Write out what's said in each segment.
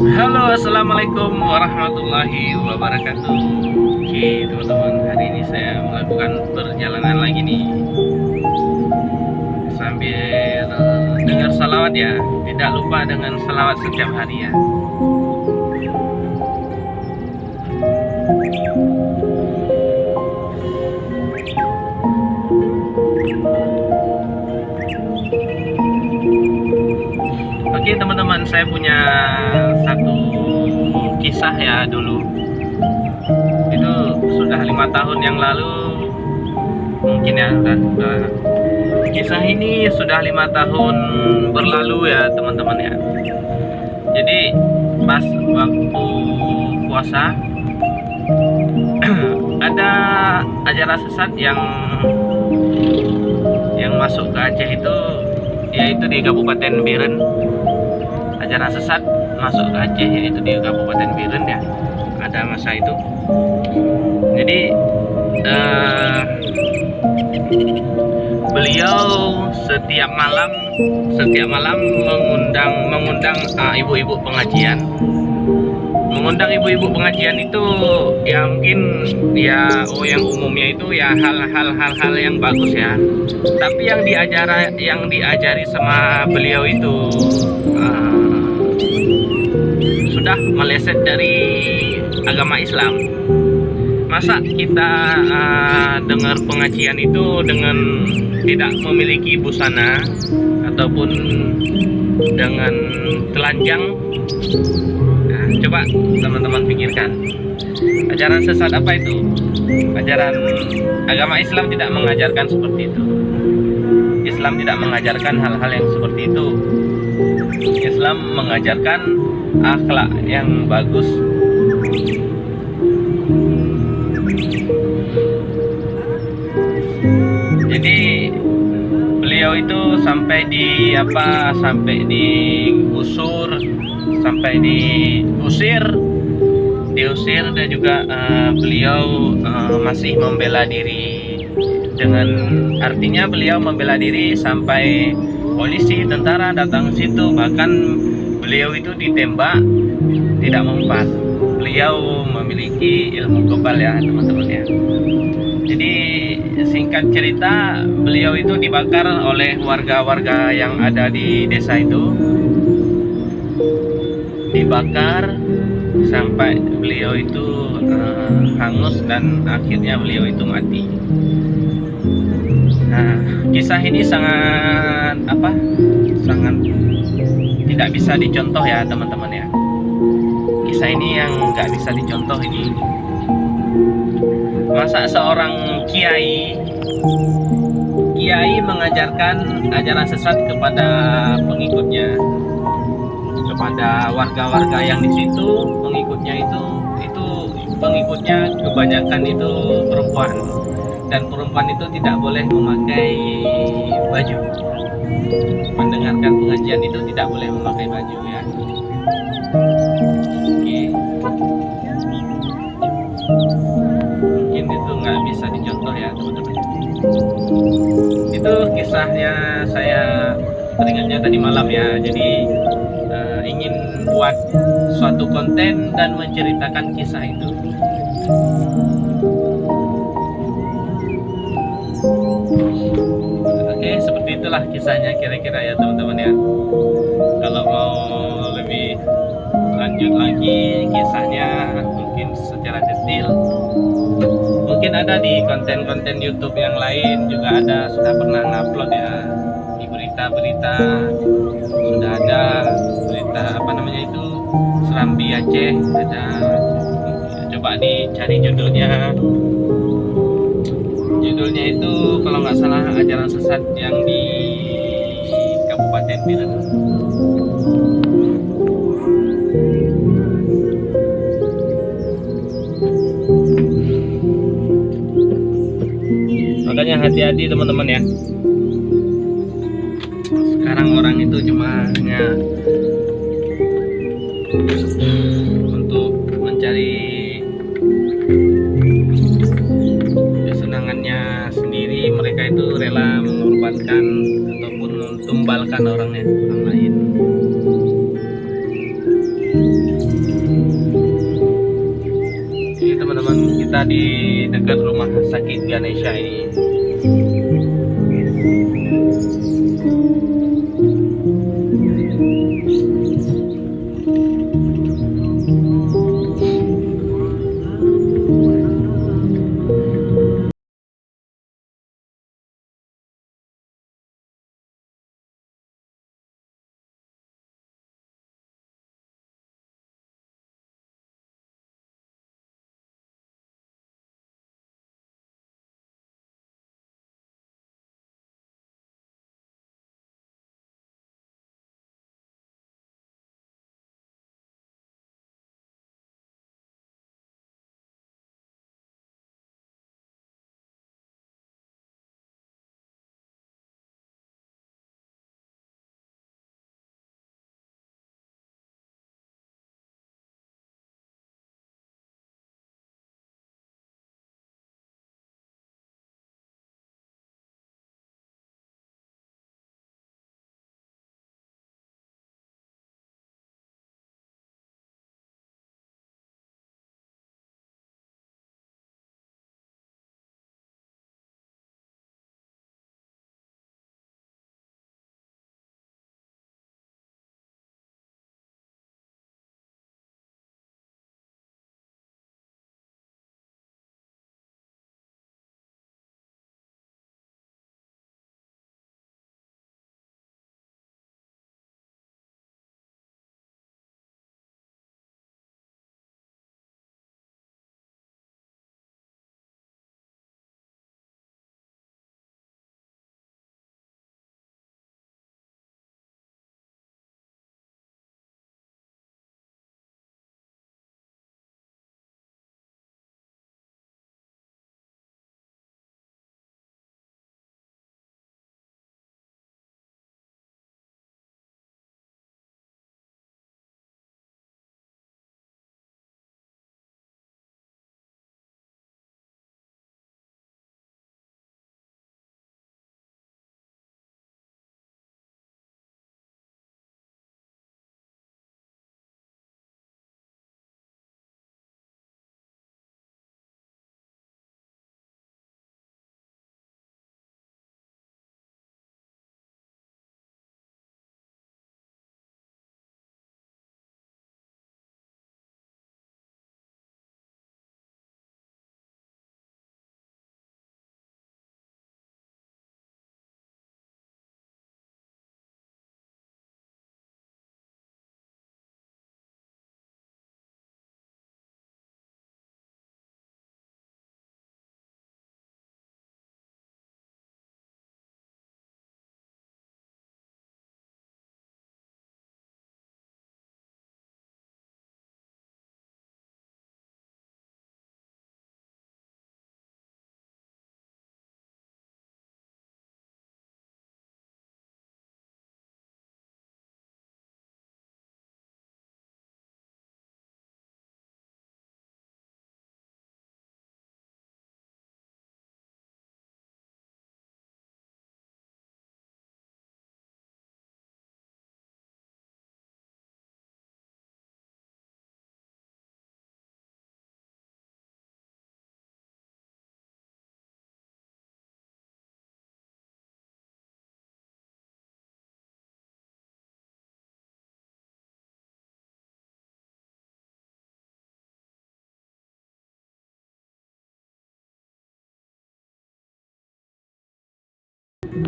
Halo, assalamualaikum warahmatullahi wabarakatuh. Oke, teman-teman, hari ini saya melakukan perjalanan lagi nih, sambil dengar salawat ya. Tidak lupa dengan salawat setiap hari ya. Oke teman-teman, saya punya satu kisah ya dulu. Itu sudah 5 tahun yang lalu, mungkin ya. Kisah ini sudah 5 tahun berlalu ya teman-teman ya. Jadi pas waktu puasa ada ajaran sesat yang masuk ke Aceh itu, yaitu di Kabupaten Biren. Ajaran sesat masuk ke Aceh, yaitu di Kabupaten Biren ya, ada masa itu. Jadi beliau setiap malam mengundang ibu-ibu pengajian. Mengundang ibu-ibu pengajian itu ya mungkin ya yang umumnya itu ya hal-hal yang bagus ya. Tapi yang diajari sama beliau itu sudah meleset dari agama Islam. Masa kita dengar pengajian itu dengan tidak memiliki busana ataupun dengan telanjang? Nah, coba teman-teman pikirkan, ajaran sesat apa itu? Ajaran agama Islam tidak mengajarkan seperti itu. Islam tidak mengajarkan hal-hal yang seperti itu. Islam mengajarkan akhlak yang bagus. Jadi beliau itu sampai diusir dan juga beliau masih membela diri. Dengan artinya beliau membela diri sampai polisi, tentara datang ke situ. Bahkan beliau itu ditembak tidak mempan. Beliau memiliki ilmu kebal ya teman-teman ya. Jadi singkat cerita, beliau itu dibakar oleh warga-warga yang ada di desa itu. Dibakar sampai beliau itu hangus dan akhirnya beliau itu mati. Nah, kisah ini sangat tidak bisa dicontoh ya teman-teman ya. Kisah ini yang nggak bisa dicontoh ini. Masa seorang kiai mengajarkan ajaran sesat kepada pengikutnya, kepada warga-warga yang di situ. Pengikutnya kebanyakan itu perempuan, dan perempuan itu tidak boleh memakai baju. Mendengarkan pengajian itu tidak boleh memakai baju ya. Oke. Mungkin itu nggak bisa dicontoh ya teman-teman. Itu kisahnya, saya teringatnya tadi malam ya. Jadi ingin buat suatu konten dan menceritakan kisah itu. Oke, seperti itulah kisahnya kira-kira ya teman-teman ya. Kalau mau lebih lanjut lagi kisahnya mungkin secara detail, mungkin ada di konten-konten YouTube yang lain juga ada, sudah pernah ngupload ya. Di berita-berita sudah ada berita Serambi Aceh ada. Coba dicari judulnya. Judulnya itu kalau nggak salah ajaran sesat yang di Kabupaten Biren. Makanya hati-hati teman-teman ya. Sekarang orang itu cuma hanya untuk mencari kesenangannya sendiri. Mereka itu rela mengorbankan ataupun mentumbalkan orang lain. kita di dekat rumah sakit Ganesha ini.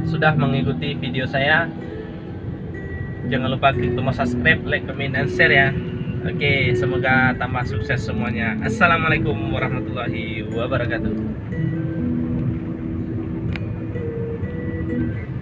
Sudah mengikuti video saya, jangan lupa klik tombol subscribe, like, comment, dan share ya. Oke, semoga tambah sukses semuanya. Assalamualaikum warahmatullahi wabarakatuh.